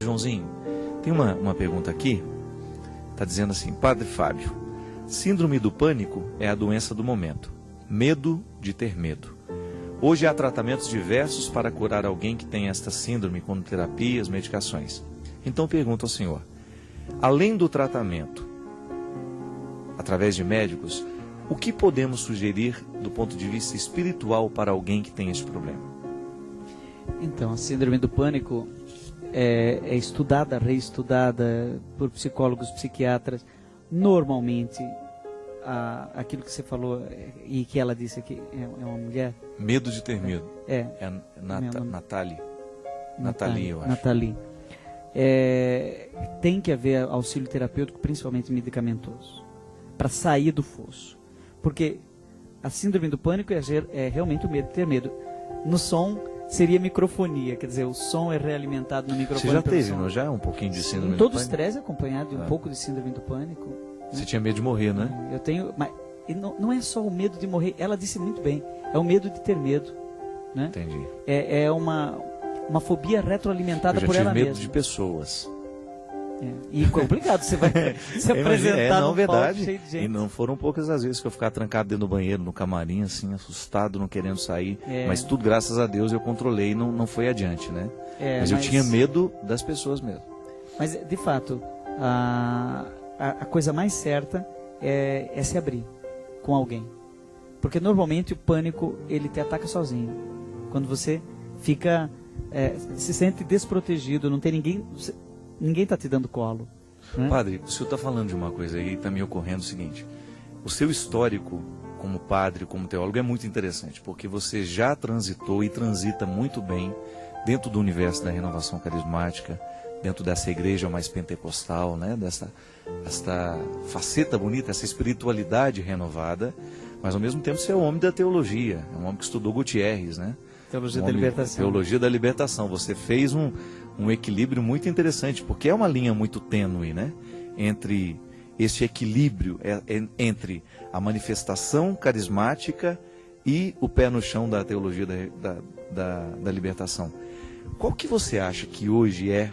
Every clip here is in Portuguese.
Joãozinho, tem uma pergunta aqui, está dizendo assim: Padre Fábio, síndrome do pânico é a doença do momento, medo de ter medo. Hoje há tratamentos diversos para curar alguém que tem esta síndrome, como terapias, medicações. Então pergunto ao senhor, além do tratamento, através de médicos, o que podemos sugerir do ponto de vista espiritual para alguém que tem esse problema? Então, a síndrome do pânico é estudada, reestudada por psicólogos, psiquiatras. Normalmente, aquilo que você falou e que ela disse aqui, é uma mulher. Medo de ter medo. É Nathalie. Nathalie, eu acho. Nathalie. Tem que haver auxílio terapêutico, principalmente medicamentoso, para sair do fosso. Porque a síndrome do pânico é realmente o medo de ter medo. No som seria microfonia, quer dizer, o som é realimentado no microfone. Você já teve, não já? Um pouquinho de síndrome do pânico? pânico? Todo estresse é acompanhado de um pouco de síndrome do pânico. Você tinha medo de morrer, né? Eu tenho, mas não é só o medo de morrer, ela disse muito bem, é o medo de ter medo, né? Entendi. É uma fobia retroalimentada por ela mesma. Eu já tive medo de pessoas. E complicado, você vai se apresentar não, num verdade. palco cheio de gente. E não foram poucas as vezes que eu ficava trancado dentro do banheiro, no camarim, assim, assustado, não querendo sair. Mas tudo, graças a Deus, eu controlei e não foi adiante, né? Mas eu tinha medo das pessoas mesmo. Mas, de fato, a coisa mais certa é se abrir com alguém. Porque, normalmente, o pânico, ele te ataca sozinho. Quando você fica, se sente desprotegido, não tem ninguém... Ninguém está te dando colo. Né? Padre, o senhor está falando de uma coisa aí, está me ocorrendo o seguinte: o seu histórico como padre, como teólogo, é muito interessante, porque você já transitou e transita muito bem dentro do universo da renovação carismática, dentro dessa igreja mais pentecostal, né? Esta faceta bonita, essa espiritualidade renovada, mas ao mesmo tempo você é o homem da teologia, é um homem que estudou Gutierrez, né? Teologia da libertação. Teologia da libertação. Você fez um equilíbrio muito interessante, porque é uma linha muito tênue, né? Entre esse equilíbrio, entre a manifestação carismática e o pé no chão da teologia da libertação. Qual que você acha que hoje é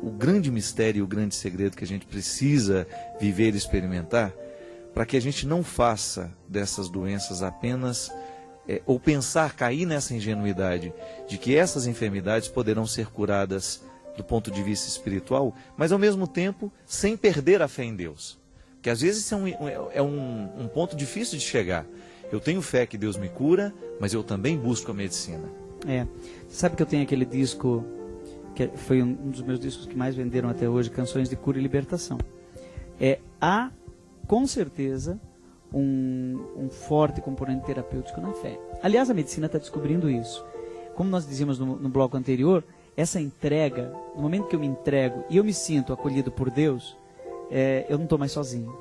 o grande mistério e o grande segredo que a gente precisa viver e experimentar para que a gente não faça dessas doenças apenas... ou pensar, cair nessa ingenuidade de que essas enfermidades poderão ser curadas do ponto de vista espiritual, mas ao mesmo tempo sem perder a fé em Deus. Porque às vezes isso é um ponto difícil de chegar. Eu tenho fé que Deus me cura, mas eu também busco a medicina. Sabe que eu tenho aquele disco, que foi um dos meus discos que mais venderam até hoje, Canções de Cura e Libertação. Há, com certeza, um forte componente terapêutico na fé. Aliás, a medicina está descobrindo isso. Como nós dizíamos no bloco anterior, essa entrega, no momento que eu me entrego e eu me sinto acolhido por Deus, eu não estou mais sozinho.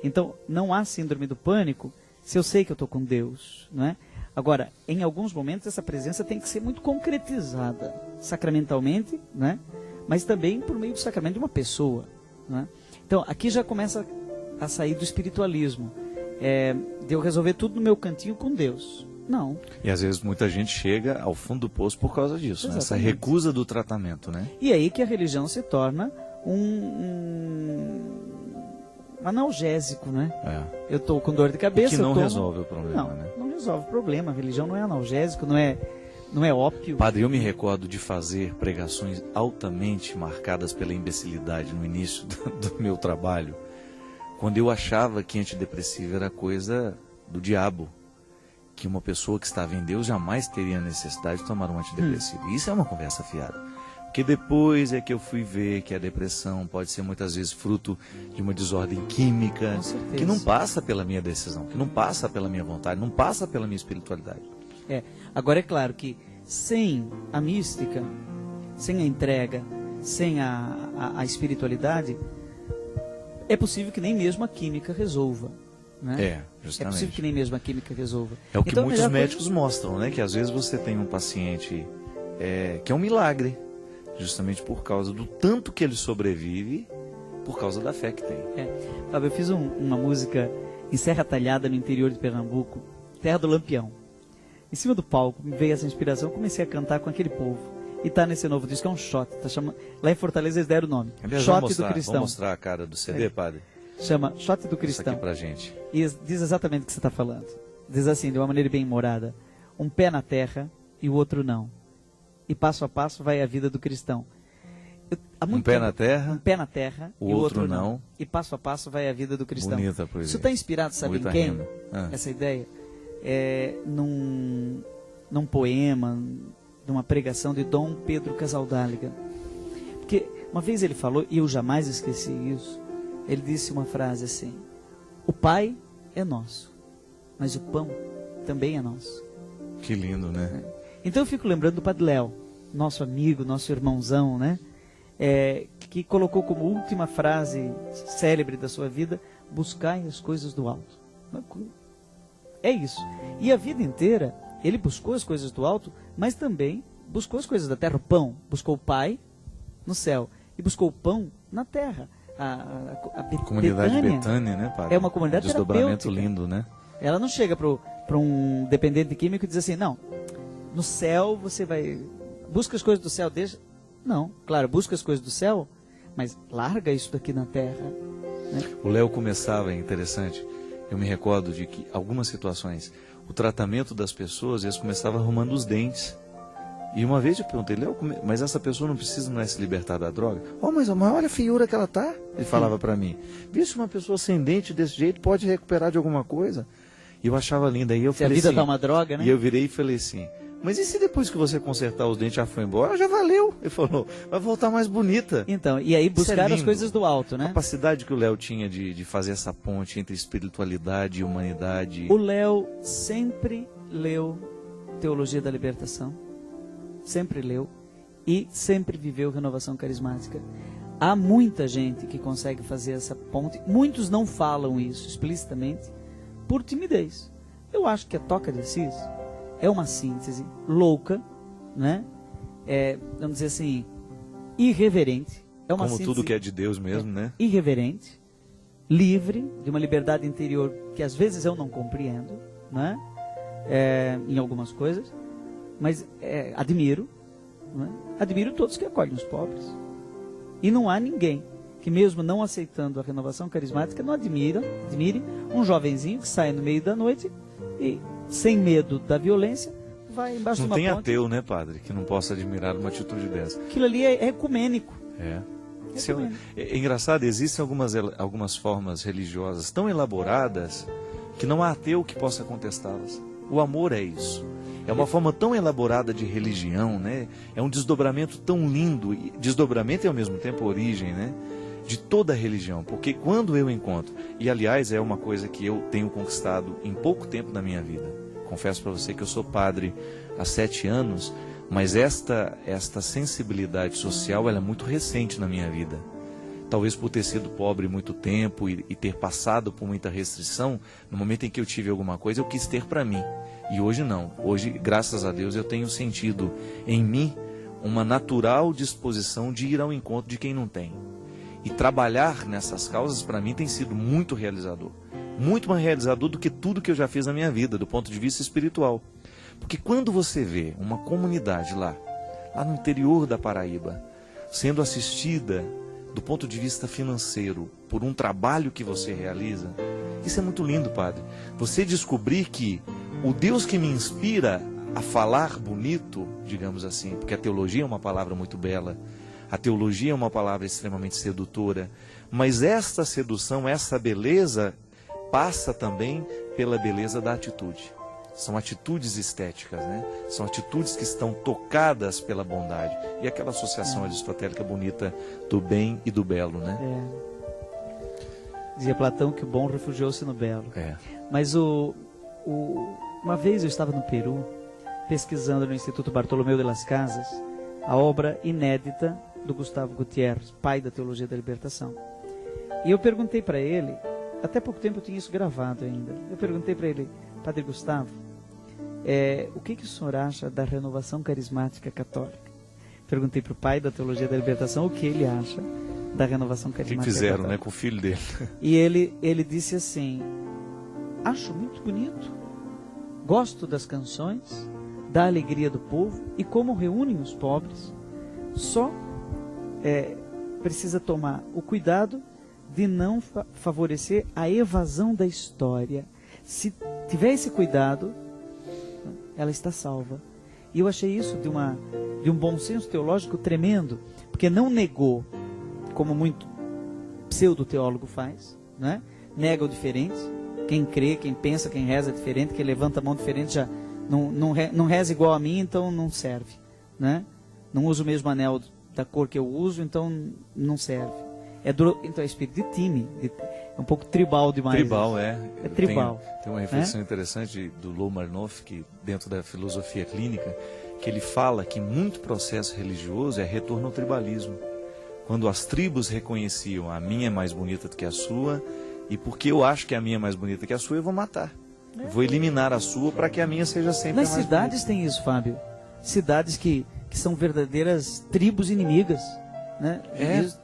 Então, não há síndrome do pânico se eu sei que eu estou com Deus, não é? Agora, em alguns momentos, essa presença tem que ser muito concretizada, sacramentalmente, né? Mas também por meio do sacramento de uma pessoa, né? Então, aqui já começa a sair do espiritualismo. De eu resolver tudo no meu cantinho com Deus. Não. E às vezes muita gente chega ao fundo do poço por causa disso, né? Essa recusa do tratamento, né? E aí que a religião se torna um analgésico, né? Eu estou com dor de cabeça. O que não resolve o problema, né? Não resolve o problema. A religião não é analgésico, não é ópio. Padre, eu me recordo de fazer pregações altamente marcadas pela imbecilidade no início do meu trabalho, quando eu achava que antidepressivo era coisa do diabo, que uma pessoa que estava em Deus jamais teria necessidade de tomar um antidepressivo. Isso é uma conversa fiada. Porque depois é que eu fui ver que a depressão pode ser muitas vezes fruto de uma desordem química, que não passa pela minha decisão, que não passa pela minha vontade, não passa pela minha espiritualidade. Agora é claro que sem a mística, sem a entrega, sem a espiritualidade, é possível que nem mesmo a química resolva. Né? Justamente. É possível que nem mesmo a química resolva. É o que muitos médicos mostram, né? Que às vezes você tem um paciente que é um milagre, justamente por causa do tanto que ele sobrevive, por causa da fé que tem. Fábio, eu fiz uma música em Serra Talhada, no interior de Pernambuco, Terra do Lampião. Em cima do palco me veio essa inspiração, comecei a cantar com aquele povo. E tá nesse novo disco, é um shot. Tá chamando... Lá em Fortaleza eles deram o nome. Aliás, Shot vamos do Cristão. Vamos mostrar a cara do CD, padre? Chama Shot do Cristão. Isso aqui pra gente. E diz exatamente o que você está falando. Diz assim, de uma maneira bem humorada: um pé na terra e o outro não. E passo a passo vai a vida do cristão. Um pé na terra, um pé na terra o e o outro outro não. E passo a passo vai a vida do cristão. Bonita a poesia. Isso está inspirado, sabe Muita em quem? rima. Essa ideia? Num poema, numa pregação de Dom Pedro Casaldáliga. Porque uma vez ele falou, e eu jamais esqueci isso, ele disse uma frase assim: o Pai é nosso, mas o pão também é nosso. Que lindo, né? Então eu fico lembrando do Padre Léo, nosso amigo, nosso irmãozão, né? Que colocou como última frase célebre da sua vida: buscai as coisas do alto. É isso. E a vida inteira ele buscou as coisas do alto, mas também buscou as coisas da terra. O pão, buscou o Pai no céu e buscou o pão na terra. A Comunidade Betânia, né, padre? É uma comunidade desdobramento terapêutica. Lindo, né? Ela não chega para um dependente químico e diz assim: não, no céu você vai... Busca as coisas do céu, deixa... Não, claro, busca as coisas do céu, mas larga isso daqui na terra. Né? O Léo começava, é interessante, eu me recordo de que algumas situações, o tratamento das pessoas, eles começavam arrumando os dentes. E uma vez eu perguntei: Léo, mas essa pessoa não precisa mais se libertar da droga? Mas olha a feiura que ela tá. Ele falava para mim: viu, se uma pessoa sem dente desse jeito pode recuperar de alguma coisa? E eu achava linda. Aí eu se falei a vida assim, dá uma droga, né? E eu virei e falei assim: mas e se depois que você consertar os dentes já foi embora? Já valeu. Ele falou: vai voltar mais bonita. Então, e aí buscar as coisas do alto, né? A capacidade que o Léo tinha de fazer essa ponte entre espiritualidade e humanidade. O Léo sempre leu Teologia da Libertação. Sempre leu e sempre viveu renovação carismática. Há muita gente que consegue fazer essa ponte. Muitos não falam isso explicitamente por timidez. Eu acho que a Toca de Assis é uma síntese louca, né? Vamos dizer assim, irreverente. É uma Como síntese, tudo que é de Deus mesmo, né? Irreverente, livre, de uma liberdade interior que às vezes eu não compreendo, né? Em algumas coisas. Mas admiro, né? Admiro todos que acolhem os pobres. E não há ninguém que, mesmo não aceitando a renovação carismática, não admire um jovenzinho que sai no meio da noite e, sem medo da violência, vai embaixo de uma ponte. Não tem ateu, né, padre, que não possa admirar uma atitude dessa. Aquilo ali é ecumênico. É engraçado, existem algumas formas religiosas tão elaboradas que não há ateu que possa contestá-las. O amor é isso. É uma forma tão elaborada de religião, né? É um desdobramento tão lindo, e desdobramento e ao mesmo tempo origem, né? De toda a religião. Porque quando eu encontro, e aliás é uma coisa que eu tenho conquistado em pouco tempo da minha vida. Confesso para você que eu sou padre há 7 anos, mas esta sensibilidade social ela é muito recente na minha vida. Talvez por ter sido pobre muito tempo e ter passado por muita restrição, no momento em que eu tive alguma coisa, eu quis ter para mim. E hoje não. Hoje, graças a Deus, eu tenho sentido em mim uma natural disposição de ir ao encontro de quem não tem. E trabalhar nessas causas, para mim, tem sido muito realizador. Muito mais realizador do que tudo que eu já fiz na minha vida, do ponto de vista espiritual. Porque quando você vê uma comunidade lá no interior da Paraíba, sendo assistida do ponto de vista financeiro por um trabalho que você realiza, isso é muito lindo, padre. Você descobrir que o Deus que me inspira a falar bonito, digamos assim, porque a teologia é uma palavra muito bela, a teologia é uma palavra extremamente sedutora, mas esta sedução, essa beleza, passa também pela beleza da atitude. São atitudes estéticas, né? São atitudes que estão tocadas pela bondade. E aquela associação aristotélica bonita do bem e do belo, né? Dizia Platão que o bom refugiou-se no belo. Mas uma vez eu estava no Peru, pesquisando no Instituto Bartolomeu de las Casas, a obra inédita do Gustavo Gutiérrez, pai da Teologia da Libertação. E eu perguntei para ele, até pouco tempo eu tinha isso gravado ainda, eu perguntei para ele: Padre Gustavo, o que o senhor acha da renovação carismática católica? Perguntei para o pai da Teologia da Libertação o que ele acha da renovação carismática católica. O que fizeram, né, com o filho dele. E ele disse assim: acho muito bonito, gosto das canções, da alegria do povo e como reúnem os pobres. só precisa tomar o cuidado de não favorecer a evasão da história. Se tiver esse cuidado, ela está salva. E eu achei isso de um bom senso teológico tremendo, porque não negou, como muito pseudo-teólogo faz, né? Nega o diferente. Quem crê, quem pensa, quem reza diferente, quem levanta a mão diferente, já não reza igual a mim, então não serve, né? Não usa o mesmo anel da cor que eu uso, então não serve. Então é espírito de time, é um pouco tribal demais. Tribal, É tribal. Tem uma reflexão interessante do Lomarnoff, que dentro da filosofia clínica, que ele fala que muito processo religioso é retorno ao tribalismo. Quando as tribos reconheciam a minha é mais bonita do que a sua, e porque eu acho que a minha é mais bonita que a sua, eu vou matar. Eu vou eliminar a sua para que a minha seja sempre Nas a mais cidades bonita. tem isso, Fábio. Cidades que são verdadeiras tribos inimigas. Né?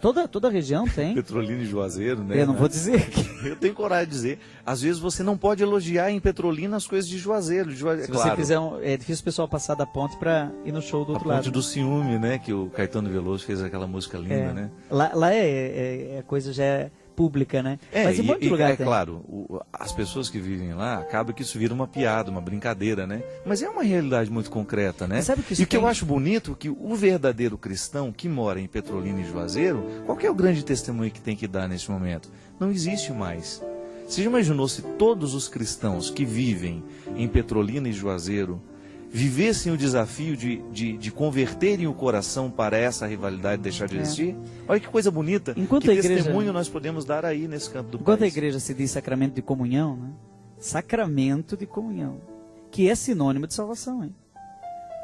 Toda a região tem. Petrolina e Juazeiro, né? Eu não vou dizer que... Eu tenho coragem de dizer. Às vezes você não pode elogiar em Petrolina as coisas de Juazeiro. Se você fizer é difícil o pessoal passar da ponte para ir no show do outro lado. A ponte do ciúme, né? Que o Caetano Veloso fez aquela música linda, né? Lá a coisa já é pública, né? Mas em muito lugar tem. Claro, as pessoas que vivem lá, acaba que isso vira uma piada, uma brincadeira, né? Mas é uma realidade muito concreta, né? Sabe que e o que eu acho bonito, que o verdadeiro cristão que mora em Petrolina e Juazeiro, qual que é o grande testemunho que tem que dar nesse momento? Não existe mais. Você já imaginou se todos os cristãos que vivem em Petrolina e Juazeiro vivessem o desafio de converterem o coração para essa rivalidade deixar de existir? Olha que coisa bonita. Enquanto que testemunho nós podemos dar aí nesse canto do Enquanto país. a igreja se diz sacramento de comunhão, né? Sacramento de comunhão, que é sinônimo de salvação. Hein?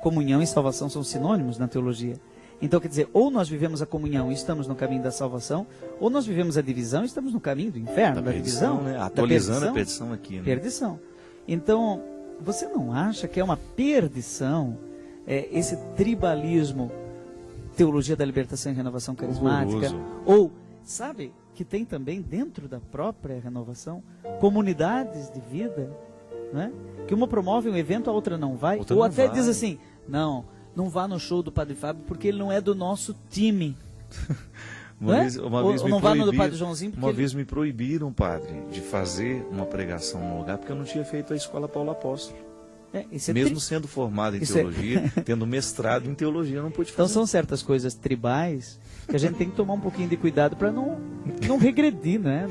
Comunhão e salvação são sinônimos na teologia. Então, quer dizer, ou nós vivemos a comunhão e estamos no caminho da salvação, ou nós vivemos a divisão e estamos no caminho do inferno, da divisão. Né? Atualizando a perdição aqui. Né? Perdição. Então, você não acha que é uma perdição esse tribalismo, teologia da libertação e renovação carismática? Horroroso. Ou, sabe, que tem também dentro da própria renovação comunidades de vida, né? Que uma promove um evento, a outra não vai, outra ou não até vai. diz assim, não vá no show do Padre Fábio porque ele não é do nosso time. Uma vez ou não vá no do Padre Joãozinho porque uma vez me proibiram, padre, de fazer uma pregação no lugar porque eu não tinha feito a escola Paulo Apóstolo. Mesmo sendo formado em teologia, tendo mestrado em teologia, eu não pude fazer. Então são certas coisas tribais que a gente tem que tomar um pouquinho de cuidado para não regredir, né?